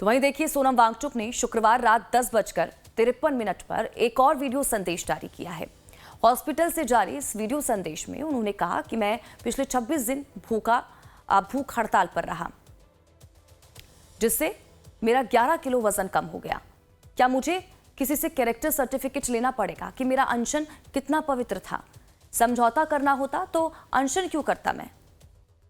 तो वहीं देखिए, सोनम वांगचुक ने शुक्रवार रात 10:53 पर एक और वीडियो संदेश जारी किया है। हॉस्पिटल से जारी इस वीडियो संदेश में उन्होंने कहा कि मैं पिछले 26 दिन भूख हड़ताल पर रहा, जिससे मेरा 11 किलो वजन कम हो गया। क्या मुझे किसी से कैरेक्टर सर्टिफिकेट लेना पड़ेगा कि मेरा अनशन कितना पवित्र था? समझौता करना होता तो अनशन क्यों करता मैं?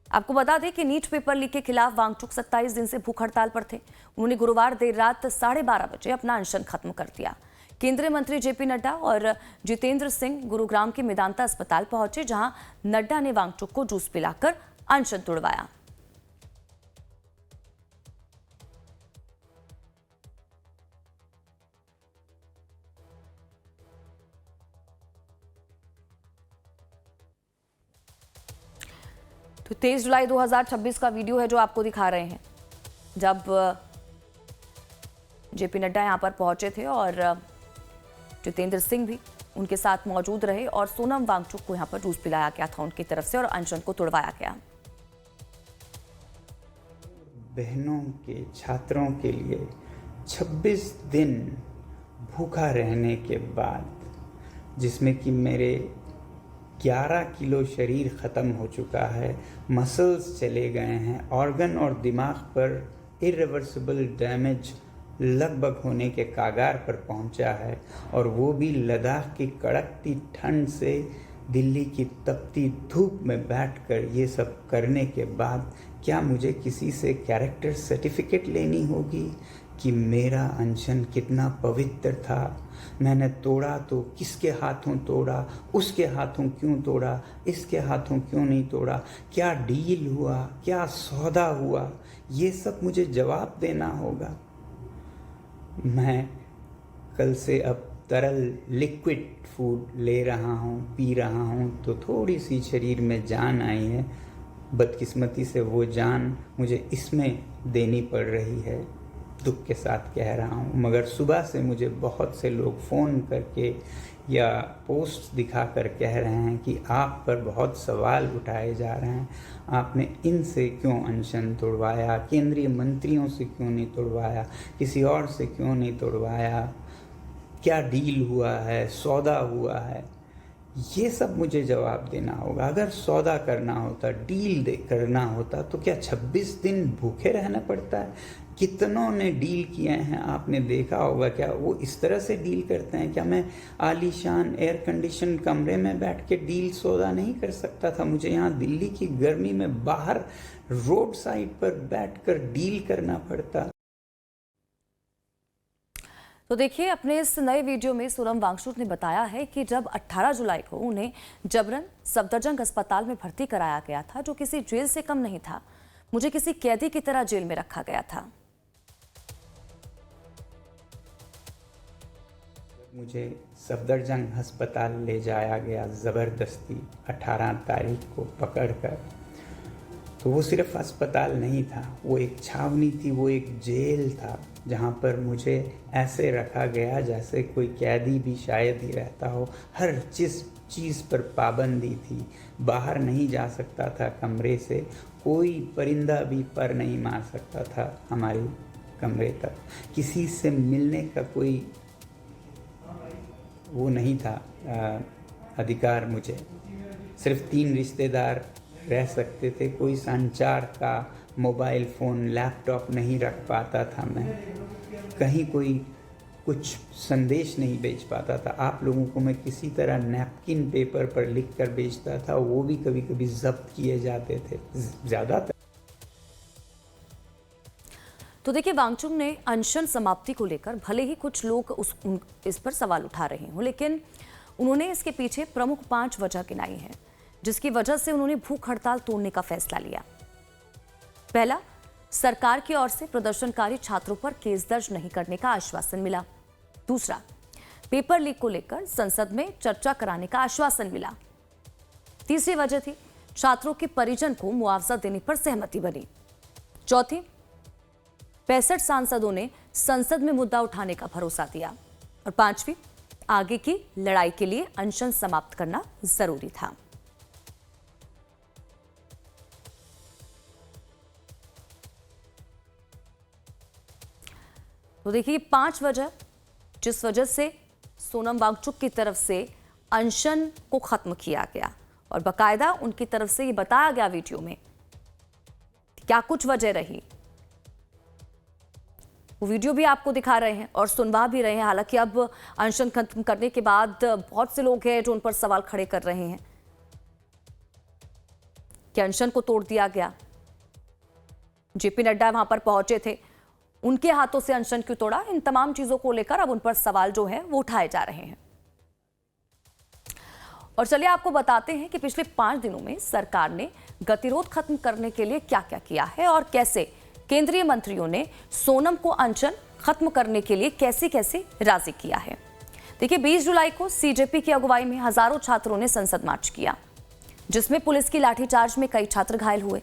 आपको बता दें कि नीट पेपर लीक के खिलाफ वांगचुक 27 दिन से भूख हड़ताल पर थे। उन्होंने गुरुवार देर रात 12:30 बजे अपना अनशन खत्म कर दिया। केंद्रीय मंत्री जेपी नड्डा और जितेंद्र सिंह गुरुग्राम के मेदांता अस्पताल पहुंचे, जहां नड्डा ने वांगचुक को जूस पिलाकर अनशन तोड़वाया। तो 23 जुलाई 2026 का वीडियो है जो आपको दिखा रहे हैं, जब जेपी नड्डा यहां पर पहुंचे थे और जितेंद्र सिंह भी उनके साथ मौजूद रहे और सोनम वांगचुक को यहां पर जूस पिलाया गया था उनकी तरफ से और अनशन को तोड़वाया गया। बहनों के, छात्रों के लिए 26 दिन भूखा रहने के बाद, जिसमें कि मेरे 11 किलो शरीर ख़त्म हो चुका है, मसल्स चले गए हैं, ऑर्गन और दिमाग पर इरिवर्सिबल डैमेज लगभग होने के कागार पर पहुंचा है, और वो भी लद्दाख की कड़कती ठंड से दिल्ली की तपती धूप में बैठकर ये सब करने के बाद क्या मुझे किसी से कैरेक्टर सर्टिफिकेट लेनी होगी कि मेरा अनशन कितना पवित्र था? मैंने तोड़ा तो किसके हाथों तोड़ा, उसके हाथों क्यों तोड़ा, इसके हाथों क्यों नहीं तोड़ा, क्या डील हुआ, क्या सौदा हुआ, ये सब मुझे जवाब देना होगा। मैं कल से अब तरल लिक्विड फूड ले रहा हूँ, पी रहा हूँ, तो थोड़ी सी शरीर में जान आई है। बदकिस्मती से वो जान मुझे इसमें देनी पड़ रही है, दुख के साथ कह रहा हूँ। मगर सुबह से मुझे बहुत से लोग फ़ोन करके या पोस्ट दिखा कर कह रहे हैं कि आप पर बहुत सवाल उठाए जा रहे हैं, आपने इनसे क्यों अनशन तोड़वाया, केंद्रीय मंत्रियों से क्यों नहीं तोड़वाया, किसी और से क्यों नहीं तोड़वाया, क्या डील हुआ है, सौदा हुआ है, ये सब मुझे जवाब देना होगा। अगर सौदा करना होता, डील करना होता, तो क्या 26 दिन भूखे रहना पड़ता है? कितनों ने डील किए हैं, आपने देखा होगा। क्या वो इस तरह से डील करते हैं? क्या मैं आलीशान एयर कंडीशन कमरे में बैठ के डील सौदा नहीं कर सकता था? मुझे यहाँ दिल्ली की गर्मी में बाहर रोड साइड पर बैठकर डील करना पड़ता। तो देखिए, अपने इस नए वीडियो में सोनम वांगचुक ने बताया है कि जब 18 जुलाई को उन्हें जबरन सफदरजंग अस्पताल में भर्ती कराया गया था, जो किसी जेल से कम नहीं था। मुझे किसी कैदी की तरह जेल में रखा गया था। मुझे सफदरजंग अस्पताल ले जाया गया ज़बरदस्ती 18 तारीख को पकड़कर, तो वो सिर्फ अस्पताल नहीं था, वो एक छावनी थी, वो एक जेल था, जहाँ पर मुझे ऐसे रखा गया जैसे कोई कैदी भी शायद ही रहता हो। हर चीज़ पर पाबंदी थी, बाहर नहीं जा सकता था कमरे से, कोई परिंदा भी पर नहीं मार सकता था हमारे कमरे तक, किसी से मिलने का कोई वो नहीं था अधिकार। मुझे सिर्फ 3 रिश्तेदार रह सकते थे, कोई संचार का मोबाइल फ़ोन, लैपटॉप नहीं रख पाता था मैं, कहीं कोई कुछ संदेश नहीं भेज पाता था। आप लोगों को मैं किसी तरह नैपकिन पेपर पर लिख कर भेजता था, वो भी कभी कभी जब्त किए जाते थे ज़्यादातर। तो देखिए, वांगचुक ने अनशन समाप्ति को लेकर भले ही कुछ लोग इस पर सवाल उठा रहे हों, लेकिन उन्होंने इसके पीछे प्रमुख 5 वजह गिनाई हैं, जिसकी वजह से उन्होंने भूख हड़ताल तोड़ने का फैसला लिया। पहला, सरकार की ओर से प्रदर्शनकारी छात्रों पर केस दर्ज नहीं करने का आश्वासन मिला। दूसरा, पेपर लीक को लेकर संसद में चर्चा कराने का आश्वासन मिला। तीसरी वजह थी छात्रों के परिजन को मुआवजा देने पर सहमति बनी। चौथी, 65 सांसदों ने संसद में मुद्दा उठाने का भरोसा दिया। और पांचवी, आगे की लड़ाई के लिए अनशन समाप्त करना जरूरी था। तो देखिए 5 वजह जिस वजह से सोनम वांगचुक की तरफ से अनशन को खत्म किया गया और बाकायदा उनकी तरफ से ये बताया गया वीडियो में क्या कुछ वजह रही। वो वीडियो भी आपको दिखा रहे हैं और सुनवा भी रहे हैं। हालांकि अब अनशन खत्म करने के बाद बहुत से लोग हैं जो उन पर सवाल खड़े कर रहे हैं कि अनशन को तोड़ दिया गया। जेपी नड्डा वहां पर पहुंचे थे, उनके हाथों से अनशन क्यों तोड़ा? इन तमाम चीजों को लेकर अब उन पर सवाल जो है वो उठाए जा रहे हैं। और चलिए आपको बताते हैं कि पिछले 5 दिनों में सरकार ने गतिरोध खत्म करने के लिए क्या क्या किया है और कैसे केंद्रीय मंत्रियों ने सोनम को अनशन खत्म करने के लिए कैसे कैसे राजी किया है। देखिए 20 जुलाई को सीजेपी की अगुवाई में हजारों छात्रों ने संसद मार्च किया, जिसमें पुलिस की लाठीचार्ज में कई छात्र घायल हुए।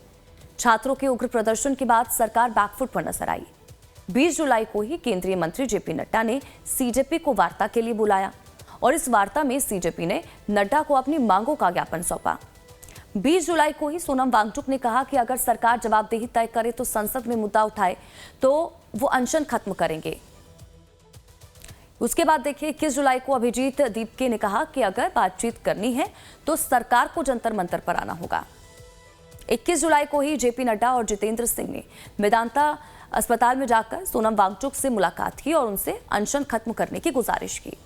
छात्रों के उग्र प्रदर्शन के बाद सरकार बैकफुट पर नजर आई। 20 जुलाई को ही केंद्रीय मंत्री जेपी नड्डा ने सीजेपी को वार्ता के लिए बुलाया और इस वार्ता में सीजेपी ने नड्डा को अपनी मांगों का ज्ञापन सौंपा। 20 जुलाई को ही सोनम वांगचुक ने कहा कि अगर सरकार जवाबदेही तय करे तो संसद में मुद्दा उठाए तो वो अनशन खत्म करेंगे। उसके बाद देखिए 21 जुलाई को अभिजीत दीपके ने कहा कि अगर बातचीत करनी है तो सरकार को जंतर मंतर पर आना होगा। 21 जुलाई को ही जेपी नड्डा और जितेंद्र सिंह ने मेदांता अस्पताल में जाकर सोनम वांगचुक से मुलाकात की और उनसे अनशन खत्म करने की गुजारिश की।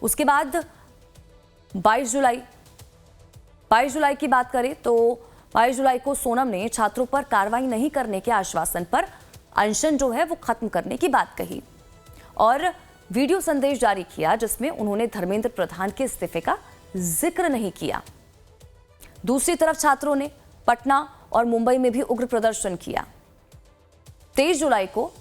उसके बाद 22 जुलाई की बात करें तो 22 जुलाई को सोनम ने छात्रों पर कार्रवाई नहीं करने के आश्वासन पर अनशन जो है वो खत्म करने की बात कही और वीडियो संदेश जारी किया जिसमें उन्होंने धर्मेंद्र प्रधान के इस्तीफे का जिक्र नहीं किया। दूसरी तरफ छात्रों ने पटना और मुंबई में भी उग्र प्रदर्शन किया। 23 जुलाई को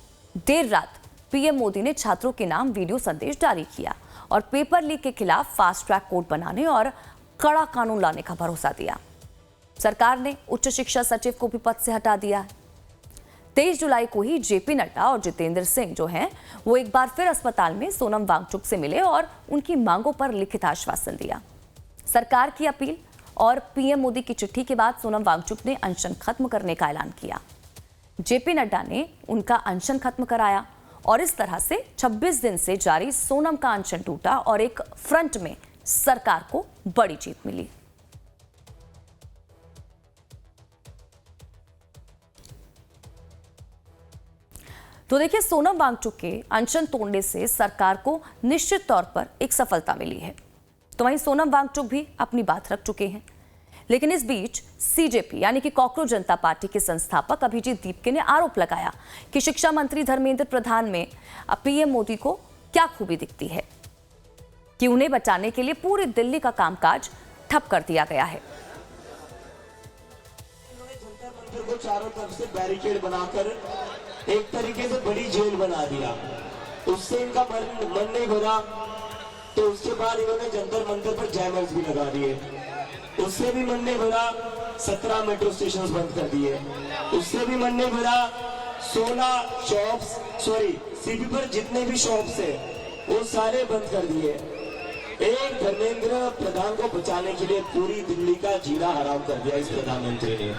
देर रात पीएम मोदी ने छात्रों के नाम वीडियो संदेश जारी किया और पेपर लीक के खिलाफ फास्ट ट्रैक कोर्ट बनाने और कड़ा कानून लाने का भरोसा दिया। सरकार ने उच्च शिक्षा सचिव को भी पद से हटा दिया है। 23 जुलाई को ही जेपी नड्डा और जितेंद्र सिंह जो हैं वो एक बार फिर अस्पताल में सोनम वांगचुक से मिले और उनकी मांगों पर लिखित आश्वासन दिया। सरकार की अपील और पीएम मोदी की चिट्ठी के बाद सोनम वांगचुक ने अनशन खत्म करने का ऐलान किया। जेपी नड्डा ने उनका अनशन खत्म कराया और इस तरह से 26 दिन से जारी सोनम का अनशन टूटा और एक फ्रंट में सरकार को बड़ी जीत मिली। तो देखिए सोनम वांगचुक के अनशन तोड़ने से सरकार को निश्चित तौर पर एक सफलता मिली है। तो वहीं सोनम वांगचुक भी अपनी बात रख चुके हैं। लेकिन इस बीच सीजेपी यानी कि कॉकरोच जनता पार्टी के संस्थापक अभिजीत दीपके ने आरोप लगाया कि शिक्षा मंत्री धर्मेंद्र प्रधान में पीएम मोदी को क्या खूबी दिखती है कि उन्हें बचाने के लिए पूरी दिल्ली का कामकाज ठप कर दिया गया है। इन्होंने जंतर मंतर को चारों तरफ से बैरिकेड बनाकर एक तरीके से बड़ी जेल बना दिया। उससे इनका मन नहीं भरा तो उसके बाद इन्होंने जंतर मंतर पर जैमर्स भी लगा दिए। उससे भी मन नहीं भरा 17 मेट्रो स्टेशन बंद कर दिए। उससे भी मन नहीं भरा 16 शॉप्स सीपी पर जितने भी शॉप्स है वो सारे बंद कर दिए। एक धर्मेंद्र प्रधान को बचाने के लिए पूरी दिल्ली का जीना हराम कर दिया इस प्रधानमंत्री ने।